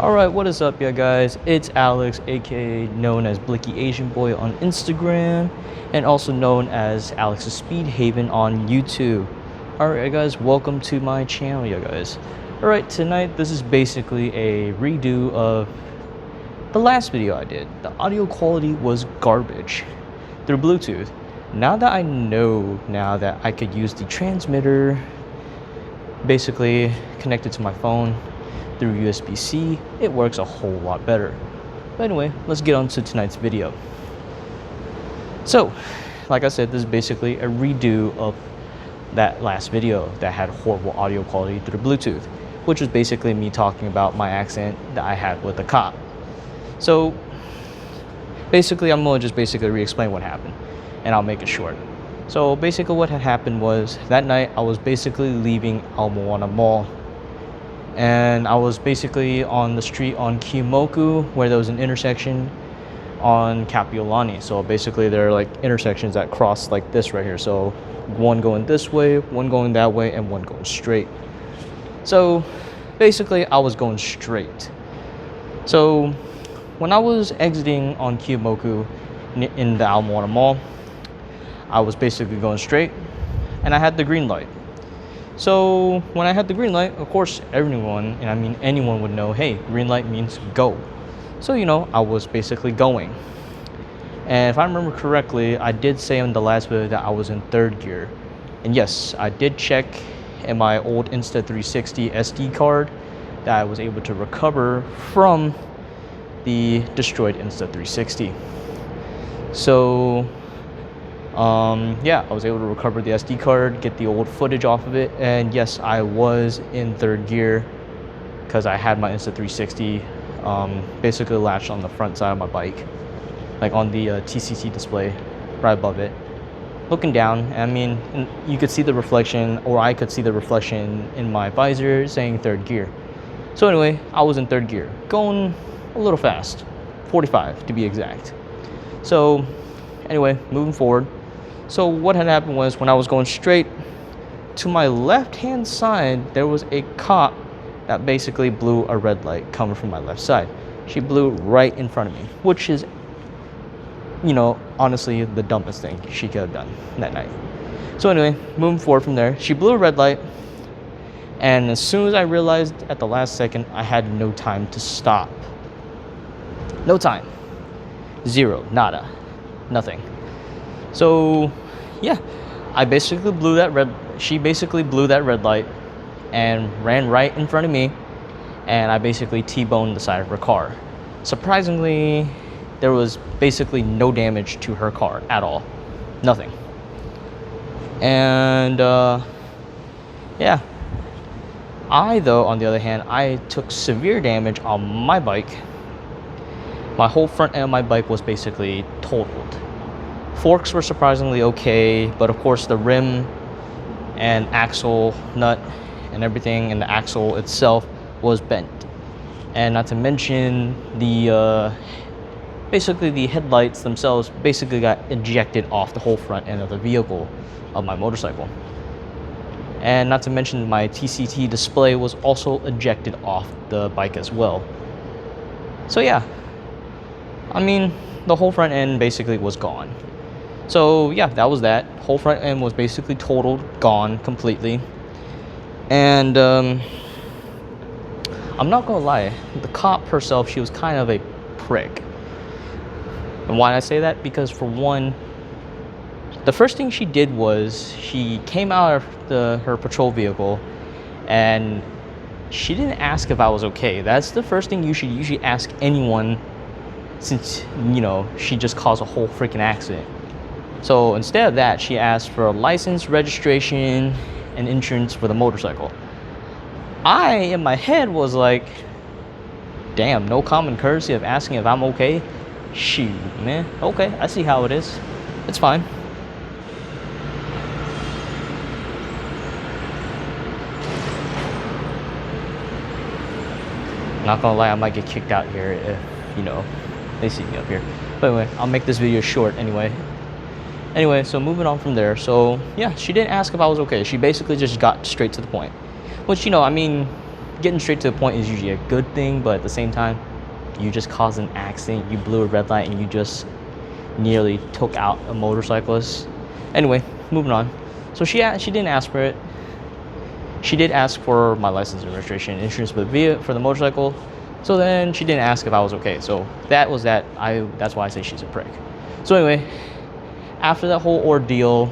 Alright, what is up, yeah, guys? It's Alex, aka known as Blicky Asian Boy on Instagram, and also known as Alex's Speed Haven on YouTube. Alright, guys, welcome to my channel, yeah, guys. Alright, tonight this is basically a redo of the last video I did. The audio quality was garbage through Bluetooth. Now that I know that I could use the transmitter basically connected to my phone through USB-C, it works a whole lot better. But anyway, let's get on to tonight's video. So, like I said, this is basically a redo of that last video that had horrible audio quality through Bluetooth, which was basically me talking about my accident that I had with a cop. So, basically, I'm going to just basically re-explain what happened, and I'll make it short. So, basically what had happened was, that night, I was basically leaving Al Moana Mall, and I was basically on the street on Kyomoku, where there was an intersection on Kapiolani. So basically there are like intersections that cross like this right here. So one going this way, one going that way, and one going straight. So basically I was going straight. So when I was exiting on Kyomoku in the Al Moana Mall, I was basically going straight, and I had the green light. So when I had the green light, of course everyone, and I mean anyone, would know, hey, green light means go. So, you know, I was basically going. And if I remember correctly, I did say in the last video that I was in third gear. And yes, I did check in my old Insta360 SD card that I was able to recover from the destroyed Insta360. So yeah, I was able to recover the SD card, get the old footage off of it, and yes, I was in third gear because I had my Insta360 basically latched on the front side of my bike, like on the TCT display right above it. Looking down, I mean, you could see the reflection, or I could see the reflection in my visor saying third gear. So anyway, I was in third gear, going a little fast, 45 to be exact. So anyway, moving forward. So what had happened was, when I was going straight, to my left hand side there was a cop that basically blew a red light coming from my left side. She blew right in front of me, which is, you know, honestly the dumbest thing she could have done that night. So anyway, moving forward from there, she blew a red light, and as soon as I realized at the last second, I had no time to stop. No time. Zero. Nada. Nothing. So yeah, I basically blew that red, she basically blew that red light and ran right in front of me, and I basically T-boned the side of her car. Surprisingly, there was basically no damage to her car at all. Nothing. And yeah, I though, on the other hand, I took severe damage on my bike. My whole front end of my bike was basically totaled. Forks were surprisingly okay, but of course the rim and axle nut and everything, and the axle itself was bent. And not to mention the basically the headlights themselves basically got ejected off the whole front end of the vehicle of my motorcycle. And not to mention my TCT display was also ejected off the bike as well. So yeah, I mean, the whole front end basically was gone. So yeah, that was that. Whole front end was basically totaled, gone completely. And I'm not gonna lie, the cop herself, she was kind of a prick. And why did I say that? Because for one, the first thing she did was she came out of her patrol vehicle, and she didn't ask if I was okay. That's the first thing you should usually ask anyone, since, you know, she just caused a whole freaking accident. So instead of that, she asked for a license, registration, and insurance for the motorcycle. I, in my head, was like, damn, no common courtesy of asking if I'm okay? Shoot, man. Okay, I see how it is. It's fine. Not gonna lie, I might get kicked out here if, you know, they see me up here. But anyway, I'll make this video short anyway. So moving on from there. So yeah, she didn't ask if I was okay. She basically just got straight to the point. Which, you know, I mean, getting straight to the point is usually a good thing, but at the same time, you just caused an accident. You blew a red light and you just nearly took out a motorcyclist. Anyway, moving on. So she didn't ask for it. She did ask for my license and registration and insurance for the motorcycle. So then she didn't ask if I was okay. So that was that. That's why I say she's a prick. So anyway, after that whole ordeal,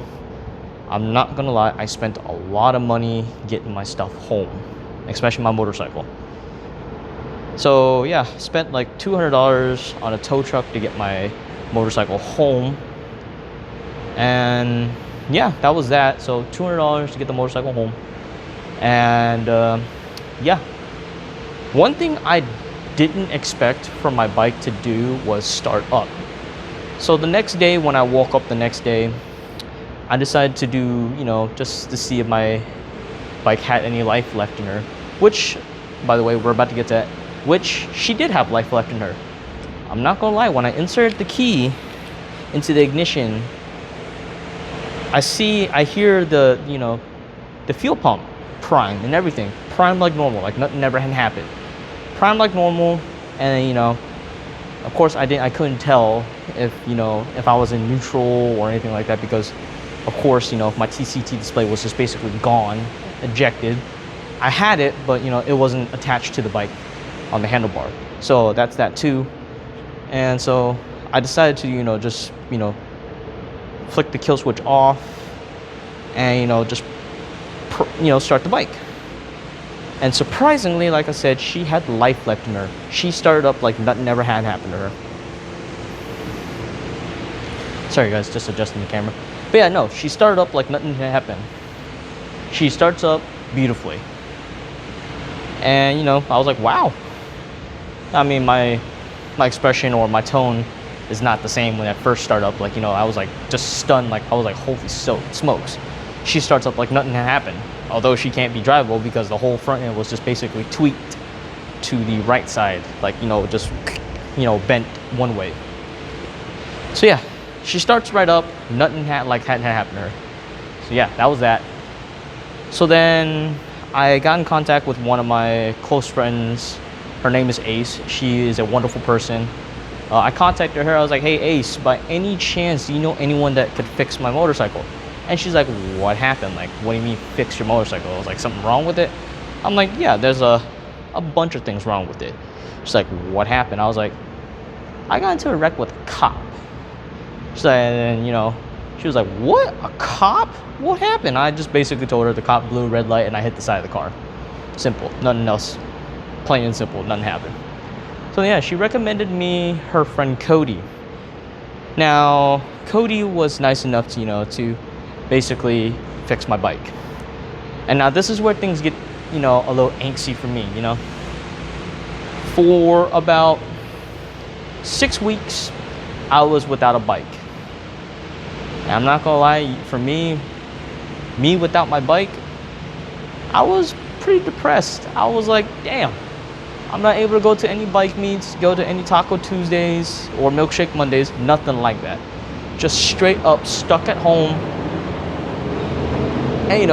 I'm not gonna lie, I spent a lot of money getting my stuff home, especially my motorcycle. So yeah, spent like $200 on a tow truck to get my motorcycle home. And yeah, that was that. So $200 to get the motorcycle home. And yeah, one thing I didn't expect from my bike to do was start up. So the next day, when I woke up the next day, I decided to do, just to see if my bike had any life left in her, which, by the way, we're about to get to that, which she did have life left in her. I'm not gonna lie, when I inserted the key into the ignition, I hear the fuel pump prime and everything. Prime like normal, like nothing never had happened. Prime like normal, and of course I couldn't tell if I was in neutral or anything like that, because of course, my TCT display was just basically gone, ejected. I had it, but it wasn't attached to the bike on the handlebar. So that's that too. And so I decided to, just, flick the kill switch off and, just, start the bike. And surprisingly, like I said, she had life left in her. She started up like nothing ever had happened to her. Sorry guys, just adjusting the camera. But yeah, no, she started up like nothing had happened. She starts up beautifully. And I was like, wow. I mean, my expression or my tone is not the same when I first start up. Like, I was like just stunned. Like, I was like, holy smokes. She starts up like nothing had happened. Although she can't be drivable because the whole front end was just basically tweaked to the right side. Like, just, bent one way. So yeah, she starts right up. Nothing hadn't happened to her. So yeah, that was that. So then I got in contact with one of my close friends. Her name is Ace. She is a wonderful person. I contacted her. I was like, hey, Ace, by any chance, do you know anyone that could fix my motorcycle? And she's like, what happened? Like, what do you mean fix your motorcycle? I was like, something wrong with it? I'm like, yeah, there's a bunch of things wrong with it. She's like, what happened? I was like, I got into a wreck with a cop. She's like, and she was like, what? A cop? What happened? I just basically told her the cop blew a red light and I hit the side of the car. Simple, nothing else. Plain and simple, nothing happened. So yeah, she recommended me her friend Cody. Now, Cody was nice enough to, to basically fix my bike. And now this is where things get, a little angsty for me, For about 6 weeks, I was without a bike. And I'm not gonna lie, for me without my bike, I was pretty depressed. I was like, damn, I'm not able to go to any bike meets, go to any Taco Tuesdays or Milkshake Mondays, nothing like that. Just straight up stuck at home. And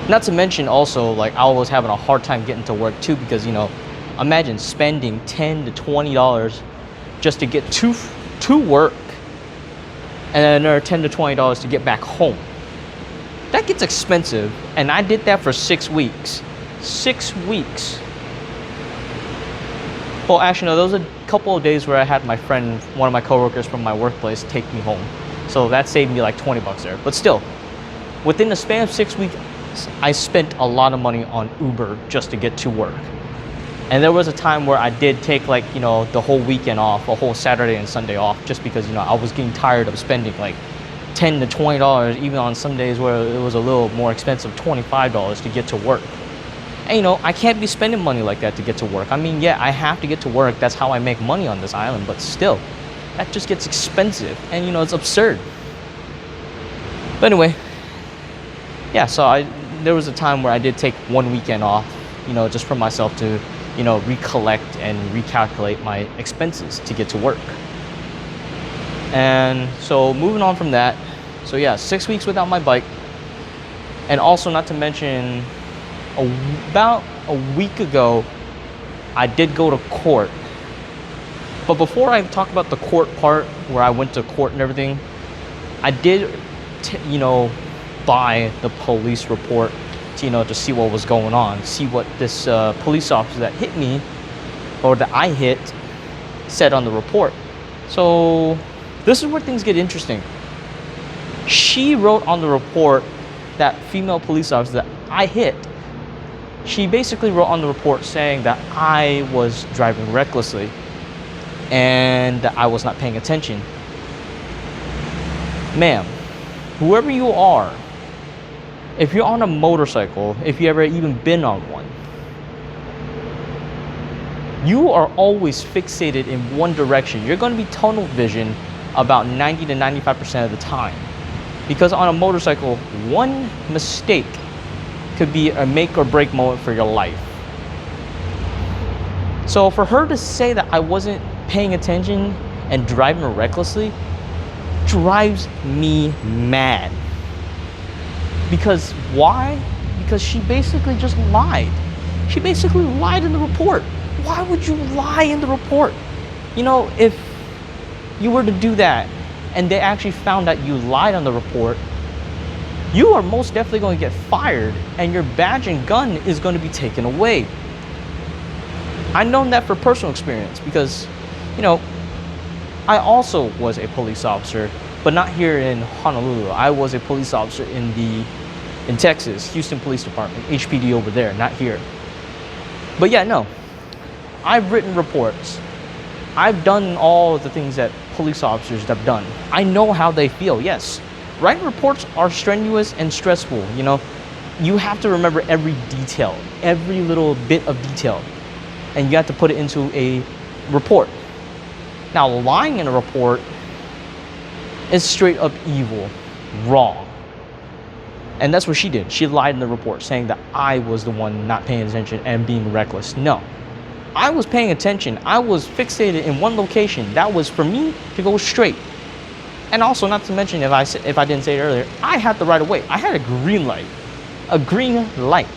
not to mention also, like, I was having a hard time getting to work too, because imagine spending $10 to $20 just to get to work, and then another $10 to $20 to get back home. That gets expensive, and I did that for 6 weeks. 6 weeks. Well, actually, no, there was a couple of days where I had my friend, one of my coworkers from my workplace, take me home. So that saved me like $20 there. But still, within the span of 6 weeks, I spent a lot of money on Uber just to get to work. And there was a time where I did take like, the whole weekend off, a whole Saturday and Sunday off, just because, I was getting tired of spending like $10 to $20, even on some days where it was a little more expensive, $25 to get to work. And I can't be spending money like that to get to work. I mean, yeah, I have to get to work. That's how I make money on this island, but still, that just gets expensive, and it's absurd. But anyway, yeah, so there was a time where I did take one weekend off, just for myself to, recollect and recalculate my expenses to get to work. And so moving on from that, so yeah, 6 weeks without my bike. And also, not to mention, About a week ago, I did go to court. But before I talk about the court part, where I went to court and everything, I did, buy the police report to see what was going on, see what this police officer that hit me, or that I hit, said on the report. So this is where things get interesting. She wrote on the report, that female police officer that I hit, she basically wrote on the report saying that I was driving recklessly and that I was not paying attention. Ma'am, whoever you are, if you're on a motorcycle, if you ever even been on one, you are always fixated in one direction. You're going to be tunnel vision about 90 to 95% of the time. Because on a motorcycle, one mistake could be a make or break moment for your life. So for her to say that I wasn't paying attention and driving recklessly drives me mad. Because why? Because she basically just lied. She basically lied in the report. Why would you lie in the report? If you were to do that and they actually found out you lied on the report, you are most definitely going to get fired and your badge and gun is going to be taken away. I know that for personal experience because, I also was a police officer, but not here in Honolulu. I was a police officer in Texas, Houston Police Department, HPD over there, not here. But yeah, no. I've written reports. I've done all the things that police officers have done. I know how they feel, yes. Writing reports are strenuous and stressful, You have to remember every detail, every little bit of detail, and you have to put it into a report. Now, lying in a report is straight up evil, wrong. And that's what she did. She lied in the report, saying that I was the one not paying attention and being reckless. No. I was paying attention. I was fixated in one location. That was for me to go straight. And also, not to mention, if I didn't say it earlier, I had the right of way. I had a green light. A green light.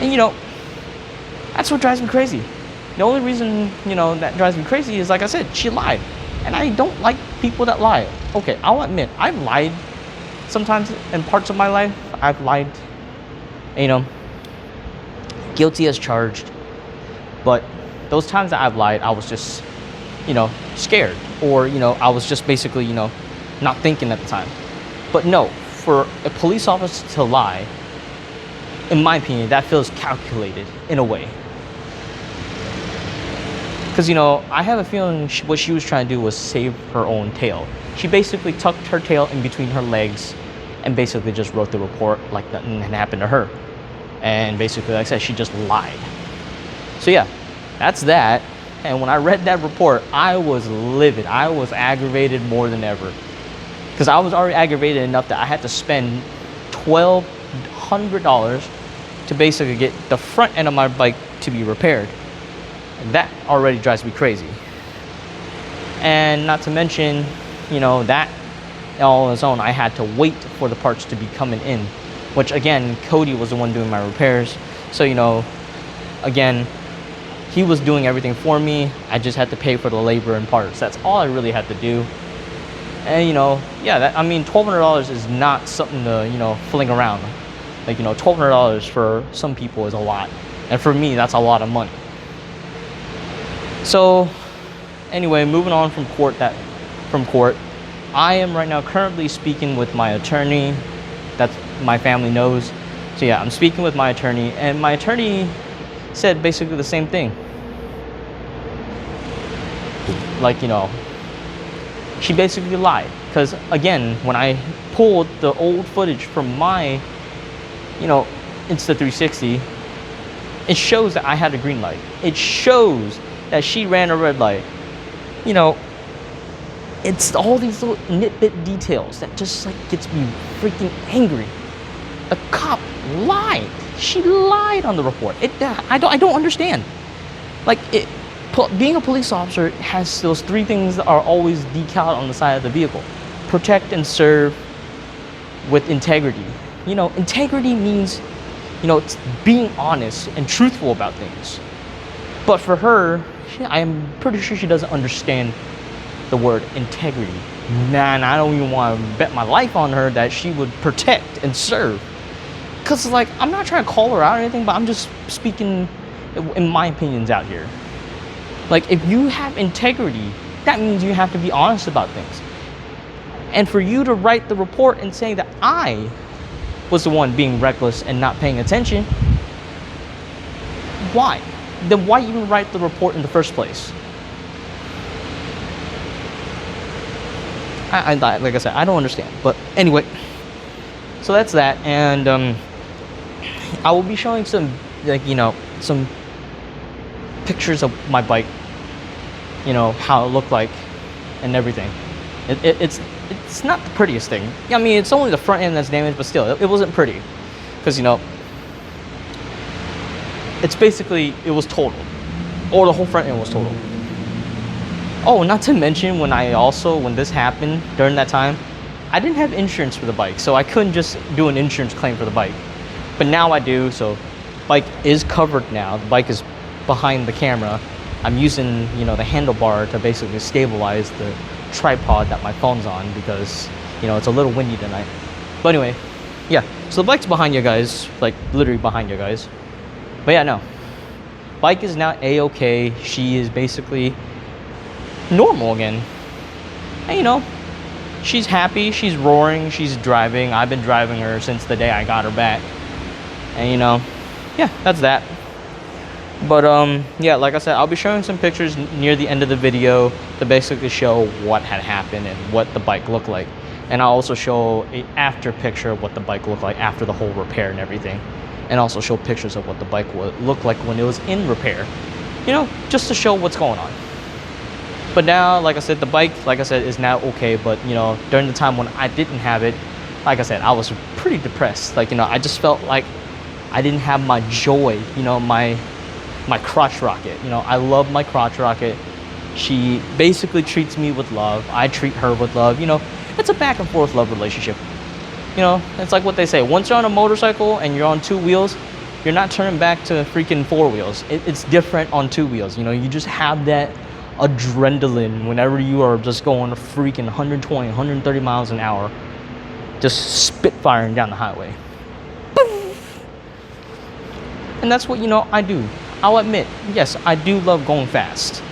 And that's what drives me crazy. The only reason, that drives me crazy is, like I said, she lied. And I don't like people that lie. Okay, I'll admit, I've lied sometimes in parts of my life. I've lied, guilty as charged. But those times that I've lied, I was just, scared. Or, I was just basically, not thinking at the time. But no, for a police officer to lie, in my opinion, that feels calculated in a way. Because, I have a feeling what she was trying to do was save her own tail. She basically tucked her tail in between her legs and basically just wrote the report like nothing had happened to her. And basically, like I said, she just lied. So yeah, that's that. And when I read that report, I was livid. I was aggravated more than ever. Because I was already aggravated enough that I had to spend $1,200 to basically get the front end of my bike to be repaired. And that already drives me crazy. And not to mention, that all on its own, I had to wait for the parts to be coming in. Which again, Cody was the one doing my repairs. So, again, he was doing everything for me. I just had to pay for the labor and parts. That's all I really had to do. And, $1,200 is not something to, fling around. Like, $1,200 for some people is a lot. And for me, that's a lot of money. So, anyway, moving on from court, I am right now currently speaking with my attorney. That's my family knows. So yeah, I'm speaking with my attorney, and my attorney said basically the same thing. Like, she basically lied. Because again, when I pulled the old footage from my, Insta360, it shows that I had a green light. It shows that she ran a red light. It's all these little nitbit details that just gets me freaking angry. The cop lied. She lied on the report. I don't understand. Being a police officer has those three things that are always decaled on the side of the vehicle: protect and serve with integrity. integrity means, it's being honest and truthful about things. But for her, I'm pretty sure she doesn't understand the word integrity. Man, I don't even want to bet my life on her that she would protect and serve. Because, like, I'm not trying to call her out or anything, but I'm just speaking in my opinions out here. Like, if you have integrity, that means you have to be honest about things. And for you to write the report and say that I was the one being reckless and not paying attention, why? Then why even write the report in the first place? Like I said, I don't understand. But anyway, so that's that. And I will be showing some, some pictures of my bike, how it looked like and everything. It's not the prettiest thing. I mean, it's only the front end that's damaged, but still, it wasn't pretty. Because, it's basically, it was totaled. Or the whole front end was totaled. Oh, not to mention when this happened during that time, I didn't have insurance for the bike, so I couldn't just do an insurance claim for the bike. But now I do, so bike is covered now. The bike is behind the camera. I'm using, the handlebar to basically stabilize the tripod that my phone's on because, it's a little windy tonight. But anyway, yeah, so the bike's behind you guys, like literally behind you guys. But yeah, no. Bike is now A-okay. She is basically normal again. And she's happy, she's roaring, she's driving. I've been driving her since the day I got her back. And yeah, that's that. But yeah, like I said, I'll be showing some pictures near the end of the video to basically show what had happened and what the bike looked like. And I'll also show an after picture of what the bike looked like after the whole repair and everything. And also show pictures of what the bike would look like when it was in repair. Just to show what's going on. But now, like I said, the bike, is now okay. But, during the time when I didn't have it, like I said, I was pretty depressed. Like, I just felt like I didn't have my joy, my crotch rocket. I love my crotch rocket. She basically treats me with love. I treat her with love. It's a back and forth love relationship. It's like what they say. Once you're on a motorcycle and you're on two wheels, you're not turning back to freaking four wheels. It's different on two wheels. You just have that adrenaline whenever you are just going freaking 120, 130 miles an hour, just spitfiring down the highway. And that's what, I do. I'll admit, yes, I do love going fast.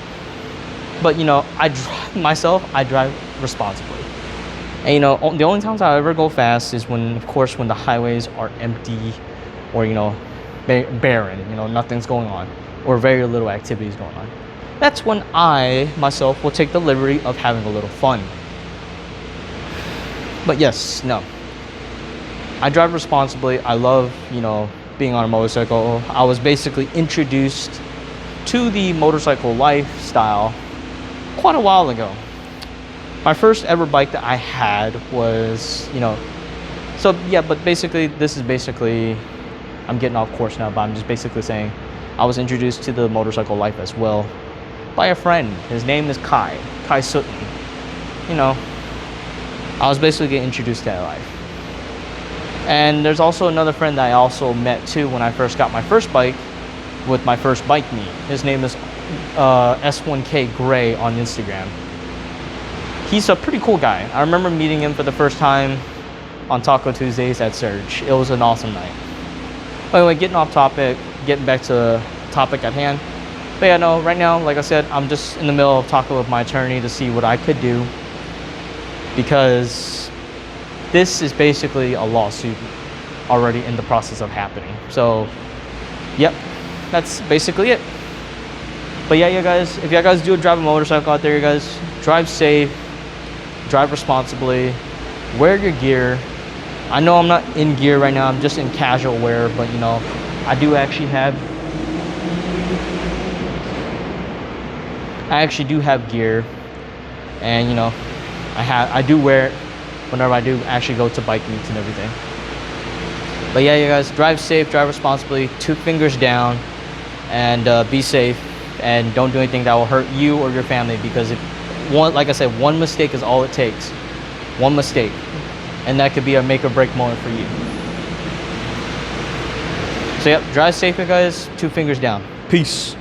But, I drive responsibly. And, the only times I ever go fast is when the highways are empty or, barren, nothing's going on or very little activities going on. That's when I, myself, will take the liberty of having a little fun. But yes, no. I drive responsibly. I love, being on a motorcycle. I was basically introduced to the motorcycle lifestyle quite a while ago. My first ever bike that I had was, so yeah, but basically, I'm getting off course now, but I'm just basically saying I was introduced to the motorcycle life as well by a friend. His name is Kai Sutton. I was basically getting introduced to that life. And there's also another friend that I also met too when I first got my first bike with my first bike meet. His name is S1K Gray on Instagram. He's a pretty cool guy. I remember meeting him for the first time on Taco Tuesdays at Surge. It was an awesome night. But anyway, getting off topic, getting back to the topic at hand. But yeah, no, right now, like I said, I'm just in the middle of talking with my attorney to see what I could do. Because this is basically a lawsuit already in the process of happening. So, yep, that's basically it. But yeah, you guys, if you guys do drive a motorcycle out there, you guys, drive safe, drive responsibly, wear your gear. I know I'm not in gear right now, I'm just in casual wear, but I do actually have gear, and I do wear it whenever I do actually go to bike meets and everything. But yeah, you guys, drive safe, drive responsibly, 2 fingers down, and be safe, and don't do anything that will hurt you or your family, because like I said, one mistake is all it takes. One mistake, and that could be a make or break moment for you. So yep, drive safe, guys. 2 fingers down. Peace.